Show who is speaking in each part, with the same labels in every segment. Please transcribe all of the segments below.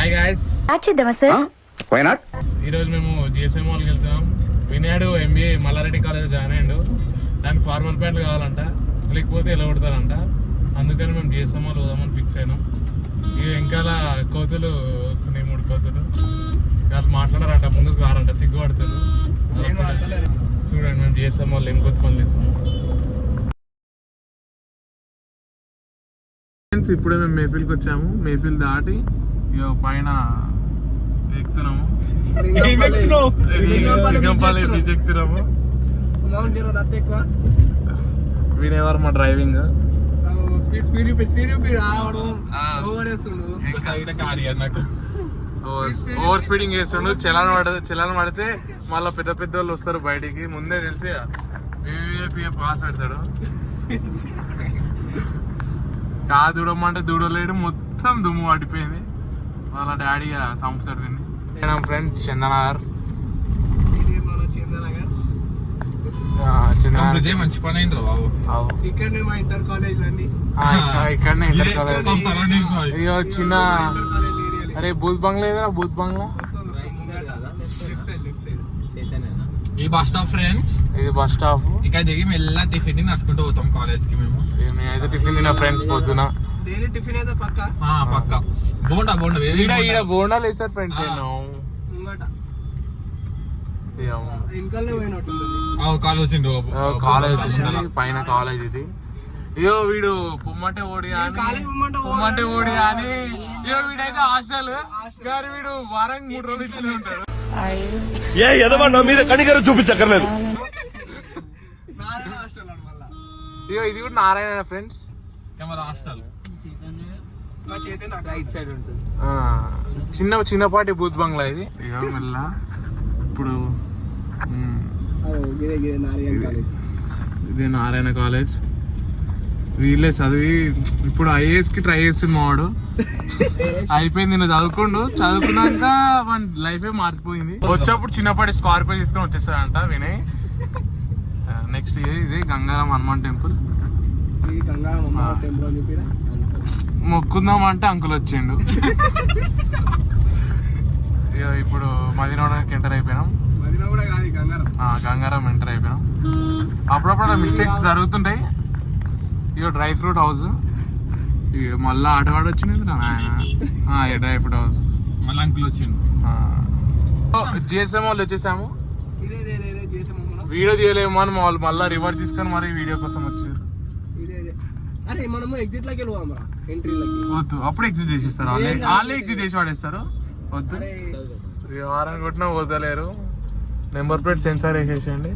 Speaker 1: Hi guys,
Speaker 2: why not.
Speaker 1: ఈరోజు మేము GSM మాల్కి వెళ్తున్నాం. వినాడు ఎంబీఏ మల్లారెడ్డి కాలేజ్ జాయిన్ అయ్యాడు. దానికి ఫార్మల్ ప్యాంట్లు కావాలంట, లేకపోతే ఎలా కొడతారంట. అందుకని మేము జిఎస్ఎం మాల్ పోదామని ఫిక్స్ అయినాం. ఇక ఇంకా కోతులు వస్తున్నాయి, 3 కోతులు. వాళ్ళు మాట్లాడారంట, ముందుకు రారంట, సిగ్గుపడతారు. చూడండి మేము జిఎస్ఎం మాల్ ఏం కొత్త పనులు చేస్తాము. ఇప్పుడే మేము మేఫిల్కి వచ్చాము. మేఫిల్ దాటి ఇక పైన ఎక్కుతున్నాము. బీచ్ ఎక్కుతున్నాము. వినేవారు మా డ్రైవింగ్. ఓవర్ స్పీడింగ్ చేస్తుండు. చలాన్ పడితే మళ్ళీ పెద్ద పెద్ద వాళ్ళు వస్తారు బయటికి. ముందే తెలిసి వివిఐపీ పాస్ పెడతాడు. కాదు దూడమంటే దూడలేడు, మొత్తం దుమ్ము పడిపోయింది. వాళ్ళ డాడీ చంపుతాడు దీన్ని. ఫ్రెండ్ చందనగర్.
Speaker 3: మంచి పని అయింది బాబు.
Speaker 1: ఇక్కడనే ఇంటర్ కాలేజ్. ఇక చిన్న అరే బూత్ బంగ్లా ఏదా, బూత్ బంగ్లా.
Speaker 3: ఈ బస్ స్టాప్ ఫ్రెండ్స్,
Speaker 1: ఇది బస్ స్టాప్.
Speaker 3: ఇక్కడ దిగి మెల్ల టిఫిన్ నడుచుకుంటూ పోతాం కాలేజ్ కి. మేము
Speaker 1: నేనైతే టిఫిన్ తిన్నా ఫ్రెండ్స్ పొద్దున.
Speaker 3: టిఫిన్ అయితే పక్క బోండా
Speaker 1: బోండాలు వేస్తారు ఫ్రెండ్స్. కాలేజ్ వచ్చేసింది, పైన కాలేజ్ ఇది. ఇయో వీడు పొమ్మంటే ఓడి అని ఇయో వీడైతే హాస్టల్ కానీ వీడు వారానికి 3 రోజులు ఇచ్చి ఉంటాడు.
Speaker 2: మీద కనికర చూపించక్కర్లేదు.
Speaker 1: ఇయో ఇది కూడా నారాయణ ఫ్రెండ్స్
Speaker 3: హాస్టల్.
Speaker 1: చిన్నపాటి బూత్ బంగ్లా ఇది. ఇక మళ్ళా ఇప్పుడు ఇదే నారాయణ కాలేజ్. వీళ్ళే చదివి ఇప్పుడు ఐఏఎస్ కి ట్రై చేస్తున్నాడు. అయిపోయింది, నేను చదువుకున్నాక మన లైఫే మారిపోయింది. వచ్చేప్పుడు చిన్నపాటి స్కార్పియో తీసుకొని వచ్చేస్తాడంట వినయ్. నెక్స్ట్ ఇది గంగారాం హనుమాన్ టెంపుల్. మొక్కుందాం అంటే అంకుల్ వచ్చిండు. ఇప్పుడు మదీనాకి ఎంటర్ అయిపోయినాం. గంగారాం ఎంటర్ అయిపోయినాం. అప్పుడప్పుడు మిస్టేక్స్ జరుగుతుంటాయి. ఇక డ్రై ఫ్రూట్ హౌస్. ఇక మళ్ళీ ఆటవాడు వచ్చింది డ్రై ఫ్రూట్ హౌస్.
Speaker 3: మళ్ళీ అంకుల్ వచ్చిండు.
Speaker 1: జిఎస్ఎం వాళ్ళు వచ్చేసాము. వీడియో తీయలేము అని వాళ్ళు మళ్ళీ రివర్స్ తీసుకొని మరి వీడియో కోసం వచ్చారు. వద్దు, అప్పుడు ఎగ్జిట్ చేసిస్తారు. వాళ్ళే ఎగ్జిట్ చేసి వాడేస్తారు. వద్దు, వారాన్ని కొట్టినా వదలేరు. నెంబర్ ప్లేట్ సెన్సార్ వేసేసేయండి.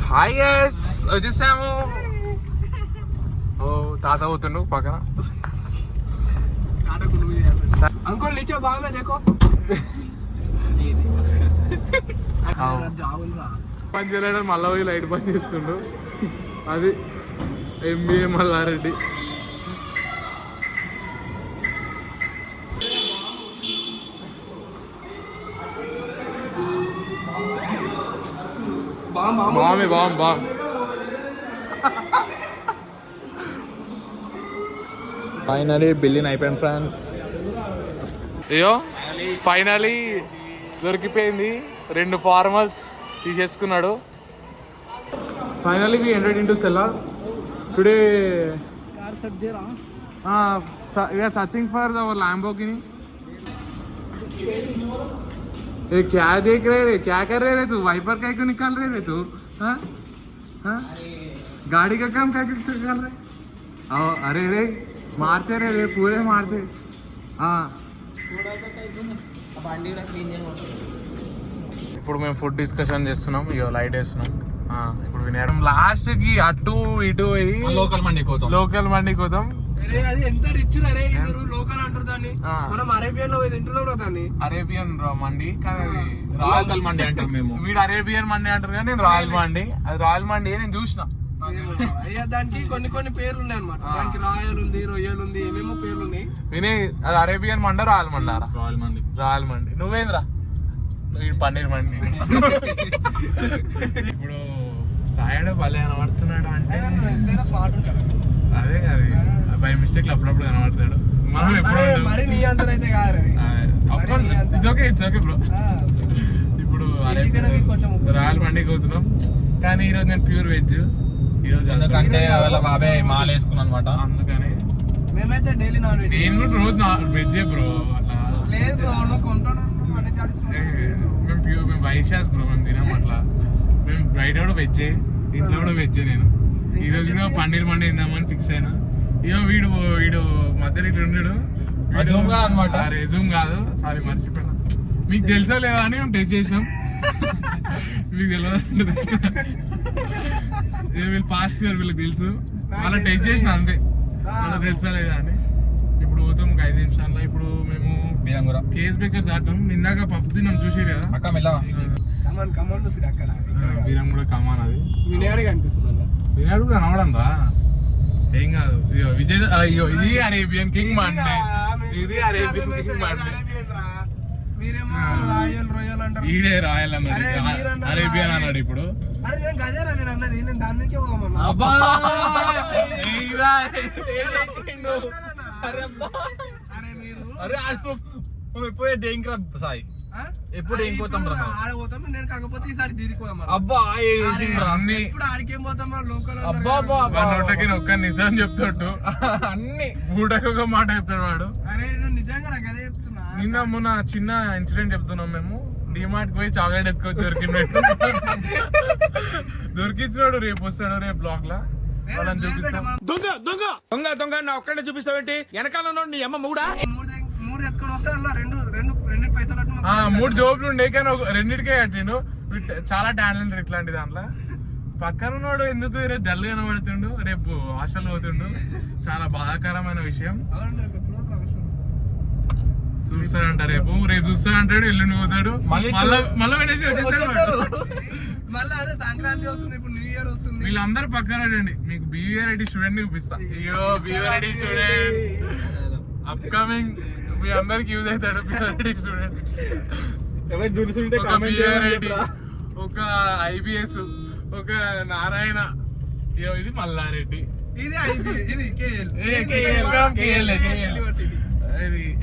Speaker 1: హాయ్ గైస్, వచ్చేసాము. ఓ తాత పోతుండు పక్కన. పని చేయలేడు, మళ్ళా పోయి లైట్ పని చేస్తుండు. అది ఎంబీఏ మల్లారెడ్డి. బామ్
Speaker 3: ఫైనలీ బిల్లింగ్ అయిపోయింది ఫ్రెండ్స్.
Speaker 1: అయ్యో ఫైనలీ దొరికిపోయింది. 2 ఫార్మల్స్ తీసేసుకున్నాడు. Finally we entered into cellar today. we are searching for our Lamborghini. क्या देख रहे, क्या कर रहे तू? वाइपर काय को निकाल रहे तू? गाड़ी का काम क्या कर रहे? अरे रे मारते रे पूरे मारते. ఇప్పుడు మేము ఫుడ్ డిస్కషన్ చేస్తున్నాం. ఇక లైట్ వేస్తున్నాం. ఇప్పుడు వినేయడం లాస్ట్ కి అటు ఇటు
Speaker 3: లోకల్
Speaker 1: మండికి పోతాం.
Speaker 4: అది ఎంత రిచ్ రే, లోకల్ అంటారు దాన్ని. మనం అరేబియన్ లో తింటున్నాం దాన్ని.
Speaker 1: అరేబియన్ మండి కానీ
Speaker 3: రాయల్ మండి అంటాం మేము.
Speaker 1: వీడు అరేబియన్ మండి అంటారు కానీ నేను రాయల్ మండి. అది రాయల్ మండి నేను చూసిన.
Speaker 4: దానికి కొన్ని పేర్లు ఉన్నాయి అనమాట. దానికి రాయల్ ఉంది, రొయ్యలు ఉంది, ఏమేమో పేర్లు ఉన్నాయి.
Speaker 1: వినయ్ అది అరేబియన్ మండ రాయల్ మండారా? రాయల్ మండి. నువ్వేంద్రా? వీడు పన్నీర్ మండి. ఇప్పుడు సాయడు భలే కనబడుతున్నాడు అంటే అదే అది బై మిస్టేక్ మిస్టేక్ అప్పుడప్పుడు కనబడతాడు. మనం ఎప్పుడు
Speaker 4: మరి నీ అంతా అయితే కాదు.
Speaker 1: It's okay bro. ఇప్పుడు రాయల్ మండికి పోతున్నాం, కానీ ఈరోజు నేను ప్యూర్ వెజ్. ఈరోజు
Speaker 3: ఎందుకంటే వాళ్ళ బాబాయ్ మాల వేసుకున్నాను అనమాట,
Speaker 1: అందుకని
Speaker 4: మేమైతే డైలీ నాన్ వెజ్.
Speaker 1: నేను కూడా రోజు వెజ్జే బ్రో. అట్లా
Speaker 4: లేదు బ్రో, నువ్వు కొంటాను
Speaker 1: మేము వైశాస్ బ్రో, మేము తినాం అట్లా. మేము బయట కూడా వెజ్జే, ఇంట్లో కూడా వెజ్జే. నేను ఈ రోజు కూడా పన్నీర్ మండి తిందామని ఫిక్స్ అయినా. ఇగో వీడు మధ్యలో ఇట్లా ఉన్నాడు
Speaker 3: అనమాట.
Speaker 1: రెజ్యూమ్ కాదు, సారీ మర్చిపోయినా. మీకు తెలుసా లేదా అని మేము టెస్ట్ చేసినాం. మీకు తెలియదు, వీళ్ళు ఫాస్ట్ వీళ్ళకి తెలుసు, వాళ్ళ టెస్ట్ చేసిన అంతే. వాళ్ళకి తెలుసా లేదా అని. ఇప్పుడు పోతాం ఒక 5 నిమిషాల్లో. ఇప్పుడు మేము కేఎస్ బేకర్ దాటాం. ఇందాక పప్పు తిన్నాం, చూసారు కదా
Speaker 3: అక్క మెల్ల.
Speaker 4: కమాన్ చూపి అక్కడ
Speaker 1: బీరం కూడా కమాన్. అది
Speaker 4: వినాయడు కనిపిస్తుంది.
Speaker 1: వినాయడు కూడా కనవడం రా, ఏం కాదు. ఇగో విజయ్, అయ్యో ఇది అరేబియన్ కింగ్ మండే, ఇది అరేబియన్ కింగ్ మండే.
Speaker 4: మీరేమో రాయల్ రొయ్యల్ అంటారు.
Speaker 1: ఈడే రాయల్ అన్నాడు, అరేబియన్ అన్నాడు. ఇప్పుడు
Speaker 4: అరే నేను గదేరా నేను అన్నది, నేను దాని నుంచే పోమన్నా.
Speaker 1: అబ్బా
Speaker 4: అరే మీరు
Speaker 3: పోయే డేంక్ రా సాయి, ఎప్పుడు ఏం పోతాం రా?
Speaker 4: ఆడపోతాం నేను, కాకపోతే ఈసారి దీనికోదాం.
Speaker 3: అబ్బా అన్ని
Speaker 4: ఇప్పుడు ఆడికేం పోతాం లోకల్.
Speaker 3: అబ్బా
Speaker 1: నోటకి ఒక్క నిజం చెప్తాడు,
Speaker 3: అన్ని
Speaker 1: బూటకి ఒక మాట చెప్తాడు వాడు.
Speaker 4: అరే నిజంగా నాకు అదే చెప్తున్నా.
Speaker 1: నిన్న మొన్న చిన్న ఇన్సిడెంట్ చెప్తున్నాం. మేము డిమార్ట్ పోయి చాక్లెట్ ఎత్తుకొని దొరికించినాడు. రేపు వస్తాడు, రేపు బ్లాగ్ లా వాళ్ళని చూపిస్తాం.
Speaker 2: దొంగ దొంగ దొంగ దొంగ నా ఒక్కడే చూపిస్తావేంటి? వెనకాల నీ అమ్మ మూడా?
Speaker 4: మూడు ఎత్తుకొని వస్తాడు. రెండు పైసలు అట్టు
Speaker 1: 3 జోబులు ఉండే, కానీ రెండింటికే కట్టిండు. చాలా టాలెంట్ ఇట్లాంటి దాంట్లో. పక్కన ఉన్నాడు ఎందుకు ఈరోజు డల్ కనబడుతుండు, రేపు హాస్టల్ పోతుండు. చాలా బాధాకరమైన విషయం. చూస్తాడంట, రేపు చూస్తాడంటాడు, ఎల్లుండి పోతాడు, మళ్ళీ వెనక్కి వచ్చేసాడు.
Speaker 4: మళ్ళీ అదే సంక్రాంతి వస్తుంది, ఇప్పుడు న్యూ ఇయర్ వస్తుంది.
Speaker 1: వీళ్ళందరూ పక్కన రండి, మీకు బీవీఆర్ఐటీ స్టూడెంట్ చూపిస్తా. అయ్యో బీవీఆర్ఐటీ స్టూడెంట్ అప్కమింగ్, మీ అందరికి యూజ్ అవుతాడు. బీవీఆర్ఐటీ స్టూడెంట్, ఒక బీవీఆర్ఐటీ, ఒక ఐబిఎస్, ఒక నారాయణ, ఇది మల్లారెడ్డి,
Speaker 4: ఇది ఇది కేఎల్.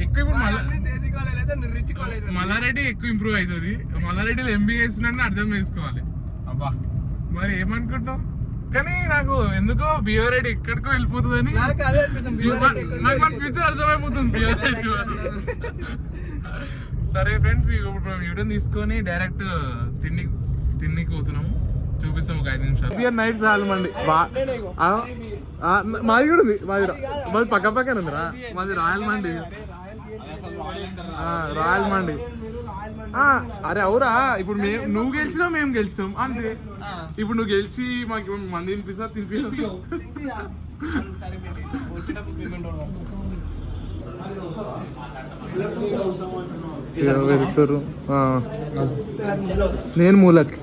Speaker 1: ఎక్కువ ఇప్పుడు మల్లారెడ్డి ఎక్కువ ఇంప్రూవ్ అవుతుంది. మల్లారెడ్డిలో ఎంబీఏస్ అర్థం చేసుకోవాలి.
Speaker 3: అబ్బా
Speaker 1: మరి ఏమనుకుంటాం, కానీ నాకు ఎందుకో బీవీఆర్ఐటీ ఎక్కడికో వెళ్ళిపోతుందని నాకు మన ఫ్యూచర్ అర్థమైపోతుంది బీవీఆర్ఐటీ. సరే ఫ్రెండ్స్, ఇప్పుడు మేము వీడియో తీసుకొని డైరెక్ట్ తిన్నికి పోతున్నాము. చూపిస్తాం ఒక 5 నిమిషాలు. నైట్ చాలా మంది మాది కూడా ఉంది, మాది పక్క పక్కన ఉందిరా. మాది రాయల్ మండి, రాయల్ మండి. అరే అవురా, ఇప్పుడు నువ్వు గెలిచినావు, మేము గెలిచినాం అంతే. ఇప్పుడు నువ్వు గెలిచి మాకు మంది తినిపిస్తా, వెళ్తారు. నేను మూలకి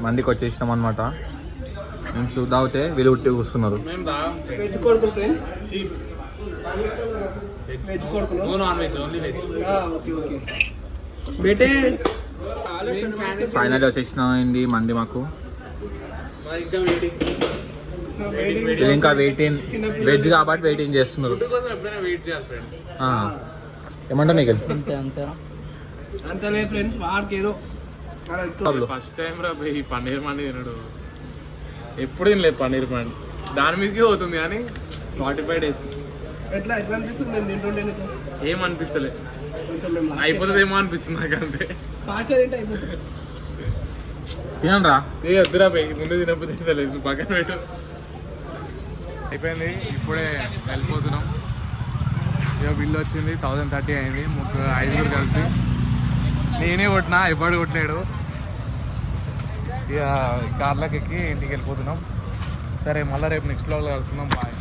Speaker 3: మందికి వచ్చేసినాం అనమాట. మేము చూద్దావుతే వీళ్ళు ఉట్టి కూస్తున్నారు. ఫైనల్ వచ్చేసినాయింది మంది మాకు. ఇంకా వెయిటింగ్, వెజ్ కాబట్టి వెయిటింగ్ చేస్తున్నారు. ఏమంటా నీకు
Speaker 4: అంతలే ఫ్రెండ్స్, వాడికి ఏదో
Speaker 1: ఫస్ట్ టైం రా ఈ పన్నీర్ మండి తినడు. ఎప్పుడు తినలేదు పన్నీర్ మండి, దాని మీదకే పోతుంది. కానీ 45 days
Speaker 4: ఎట్లా అనిపిస్తుంది తింటుండే?
Speaker 1: ఏమనిపిస్తలే, అయిపోతుంది ఏమో అనిపిస్తుంది నాకంటే.
Speaker 3: తినండి రా,
Speaker 1: ఏ వద్దురా పోయి, ముందు తినకపోతే తింటలేదు, పక్కన పెట్టు. అయిపోయింది, ఇప్పుడే వెళ్ళిపోతున్నాం. ఇక బిల్లు వచ్చింది 1030 అయింది. 5 కలిపి నేనే కొట్టినా, ఎప్పుడు కొట్టినాడు. ఇక కార్లోకి ఎక్కి ఇంటికి వెళ్ళిపోతున్నాం. సరే, మళ్ళీ రేపు నెక్స్ట్ బ్లాగ్లో కలుసుకుందాం. బాయ్.